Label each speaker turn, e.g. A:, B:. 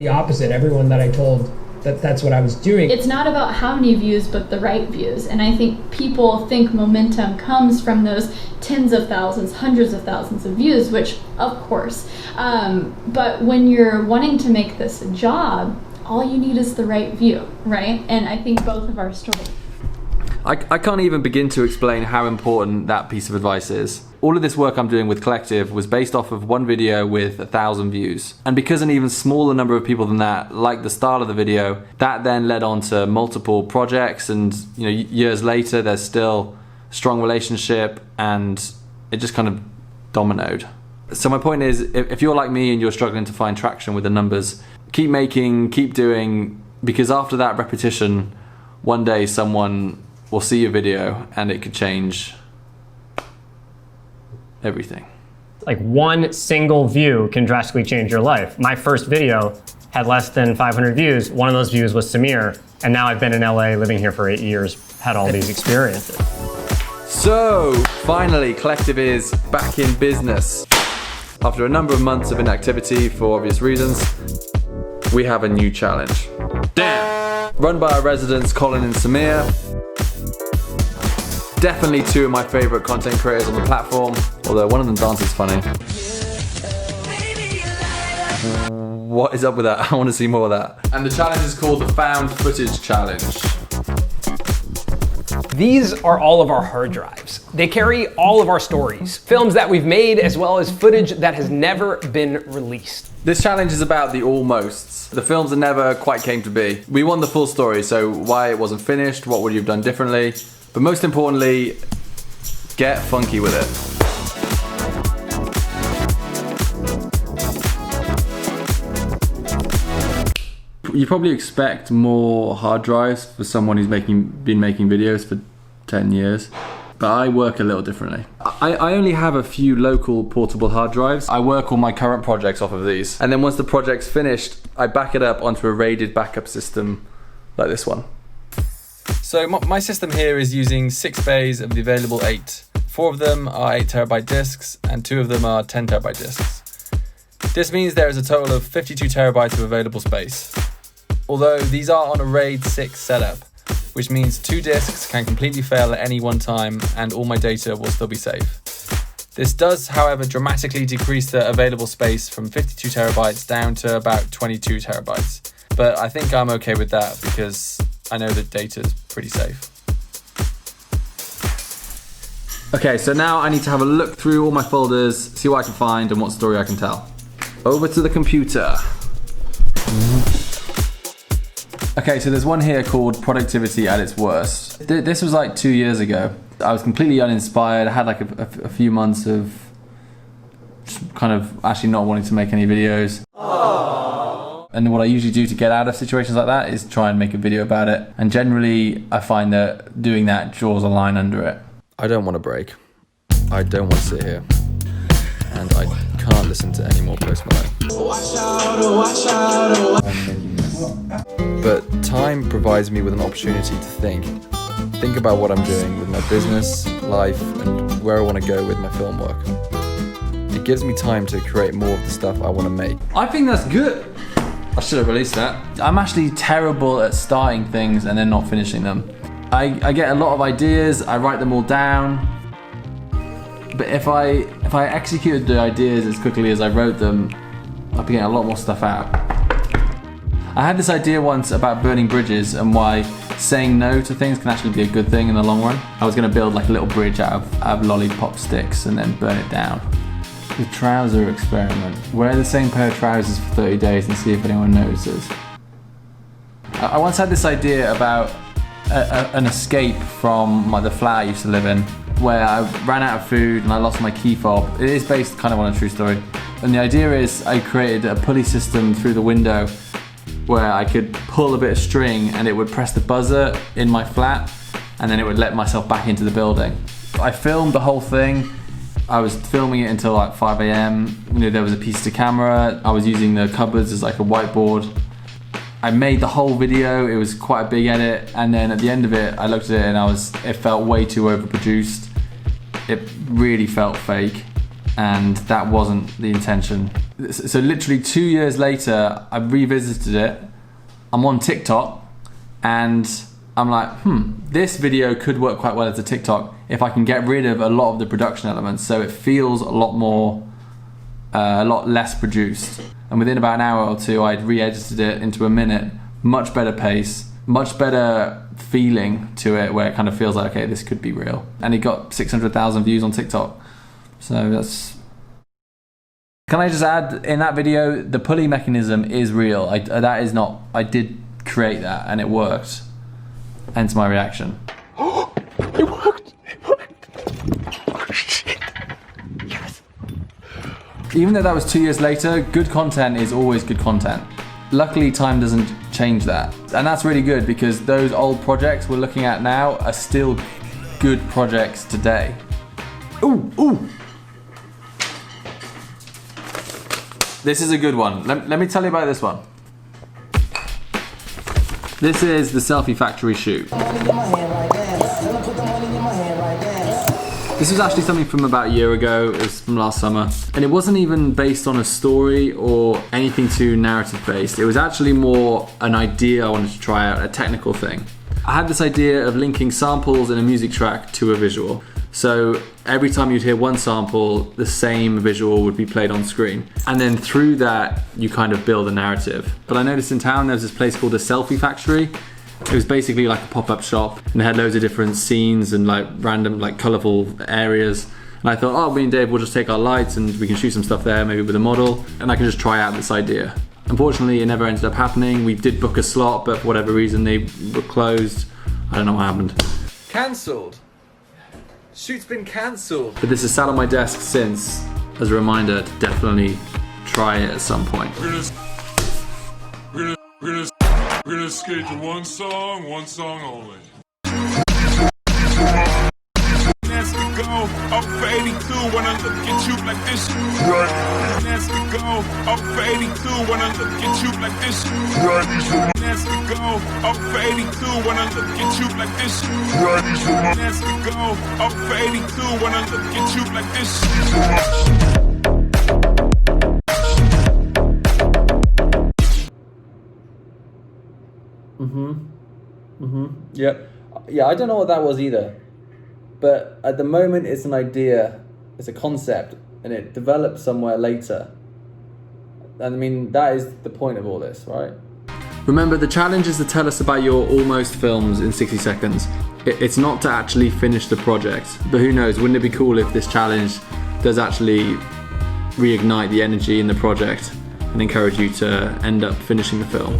A: The opposite, everyone that I told that's what I was doing.
B: It's not about how many views, but the right views. And I think people think momentum comes from those tens of thousands, hundreds of thousands of views, which of course. But when you're wanting to make this a job, all you need is the right view, right? And I think both of our stories.
C: I can't even begin to explain how important that piece of advice is. All of this work I'm doing with Collective was based off of one video with 1,000 views. And because an even smaller number of people than that liked the style of the video, that then led on to multiple projects, and years later there's still a strong relationship, and it just kind of dominoed. So my point is, if you're like me and you're struggling to find traction with the numbers, keep making, keep doing, because after that repetition, one day someone will see your video and it could change everything.
D: Like one single view can drastically change your life. My first video had less than 500 views. One of those views was Samir, and now I've been in LA living here for 8 years, had all these experiences.
C: So finally, Collective is back in business. After a number of months of inactivity for obvious reasons, we have a new challenge. Damn! Run by our residents, Colin and Samir. Definitely two of my favorite content creators on the platform, although one of them dances funny. What is up with that? I want to see more of that. And the challenge is called the Found Footage Challenge.
E: These are all of our hard drives. They carry all of our stories, films that we've made, as well as footage that has never been released.
C: This challenge is about the almosts, the films that never quite came to be. We want the full story, so why it wasn't finished, what would you have done differently, but most importantly, get funky with it. You probably expect more hard drives for someone who's been making videos for 10 years, but I work a little differently. I only have a few local portable hard drives. I work all my current projects off of these, and then once the project's finished, I back it up onto a RAIDed backup system like this one. So my system here is using 6 bays of the available 8. 4 of them are 8TB disks, and 2 of them are 10TB disks. This means there is a total of 52 terabytes of available space. Although these are on a RAID 6 setup, which means 2 disks can completely fail at any one time and all my data will still be safe. This does, however, dramatically decrease the available space from 52 terabytes down to about 22 terabytes. But I think I'm okay with that because I know the data is pretty safe. Okay, so now I need to have a look through all my folders, see what I can find and what story I can tell. Over to the computer. Okay, so there's one here called Productivity at its Worst. This was like 2 years ago. I was completely uninspired. I had like a few months of just kind of actually not wanting to make any videos. Aww. And what I usually do to get out of situations like that is try and make a video about it. And generally, I find that doing that draws a line under it. I don't want to break. I don't want to sit here. And I can't listen to any more Post Malone. But time provides me with an opportunity to think about what I'm doing with my business, life, and where I want to go with my film work. It gives me time to create more of the stuff I want to make. I think that's good. I should have released that. I'm actually terrible at starting things and then not finishing them. I get a lot of ideas, I write them all down, but if I executed the ideas as quickly as I wrote them, I'd be getting a lot more stuff out. I had this idea once about burning bridges and why saying no to things can actually be a good thing in the long run. I was going to build like a little bridge out of lollipop sticks and then burn it down. The trouser experiment. Wear the same pair of trousers for 30 days and see if anyone notices. I once had this idea about an escape from the flat I used to live in, where I ran out of food and I lost my key fob. It is based kind of on a true story. And the idea is I created a pulley system through the window where I could pull a bit of string and it would press the buzzer in my flat and then it would let myself back into the building. I filmed the whole thing. I was filming it until like 5 a.m. There was a piece to camera. I was using the cupboards as like a whiteboard. I made the whole video. It was quite a big edit, and then at the end of it, I looked at it and it felt way too overproduced. It really felt fake. and that wasn't the intention. So literally 2 years later, I revisited it. I'm on TikTok, and I'm like, this video could work quite well as a TikTok if I can get rid of a lot of the production elements, so it feels a lot more, a lot less produced. And within about an hour or two, I'd re-edited it into a minute, much better pace, much better feeling to it, where it kind of feels like, okay, this could be real. And it got 600,000 views on TikTok. So that's... Can I just add, in that video, the pulley mechanism is real. That is not, I did create that and it worked. Hence my reaction.
F: It worked! It worked! Oh shit! Yes!
C: Even though that was 2 years later, good content is always good content. Luckily, time doesn't change that. And that's really good, because those old projects we're looking at now are still good projects today. Ooh, ooh! This is a good one. Let me tell you about this one. This is the Selfie Factory shoot. This was actually something from about a year ago. It was from last summer. And it wasn't even based on a story or anything too narrative based. It was actually more an idea I wanted to try out, a technical thing. I had this idea of linking samples in a music track to a visual. So every time you'd hear one sample, the same visual would be played on screen. And then through that, you kind of build a narrative. But I noticed in town, there's this place called the Selfie Factory. It was basically like a pop-up shop, and they had loads of different scenes and like random, like colourful areas. And I thought, oh, me and Dave will just take our lights and we can shoot some stuff there, maybe with a model, and I can just try out this idea. Unfortunately, it never ended up happening. We did book a slot, but for whatever reason, they were closed. I don't know what happened. Cancelled. Shoot's been cancelled. But this has sat on my desk since, as a reminder to definitely try it at some point.
G: We're gonna skate to one song only. Let's go up for 82 when I look at you like this. Let's go up for 82 when I look at you like this. Let's go up for 82 when I look at you like this. Let's go up for 82 when I look at you like this.
C: Yep. Yeah, I don't know what that was either. But at the moment, it's an idea, it's a concept, and it develops somewhere later. And I mean, that is the point of all this, right? Remember, the challenge is to tell us about your almost films in 60 seconds. It's not to actually finish the project. But who knows, wouldn't it be cool if this challenge does actually reignite the energy in the project and encourage you to end up finishing the film?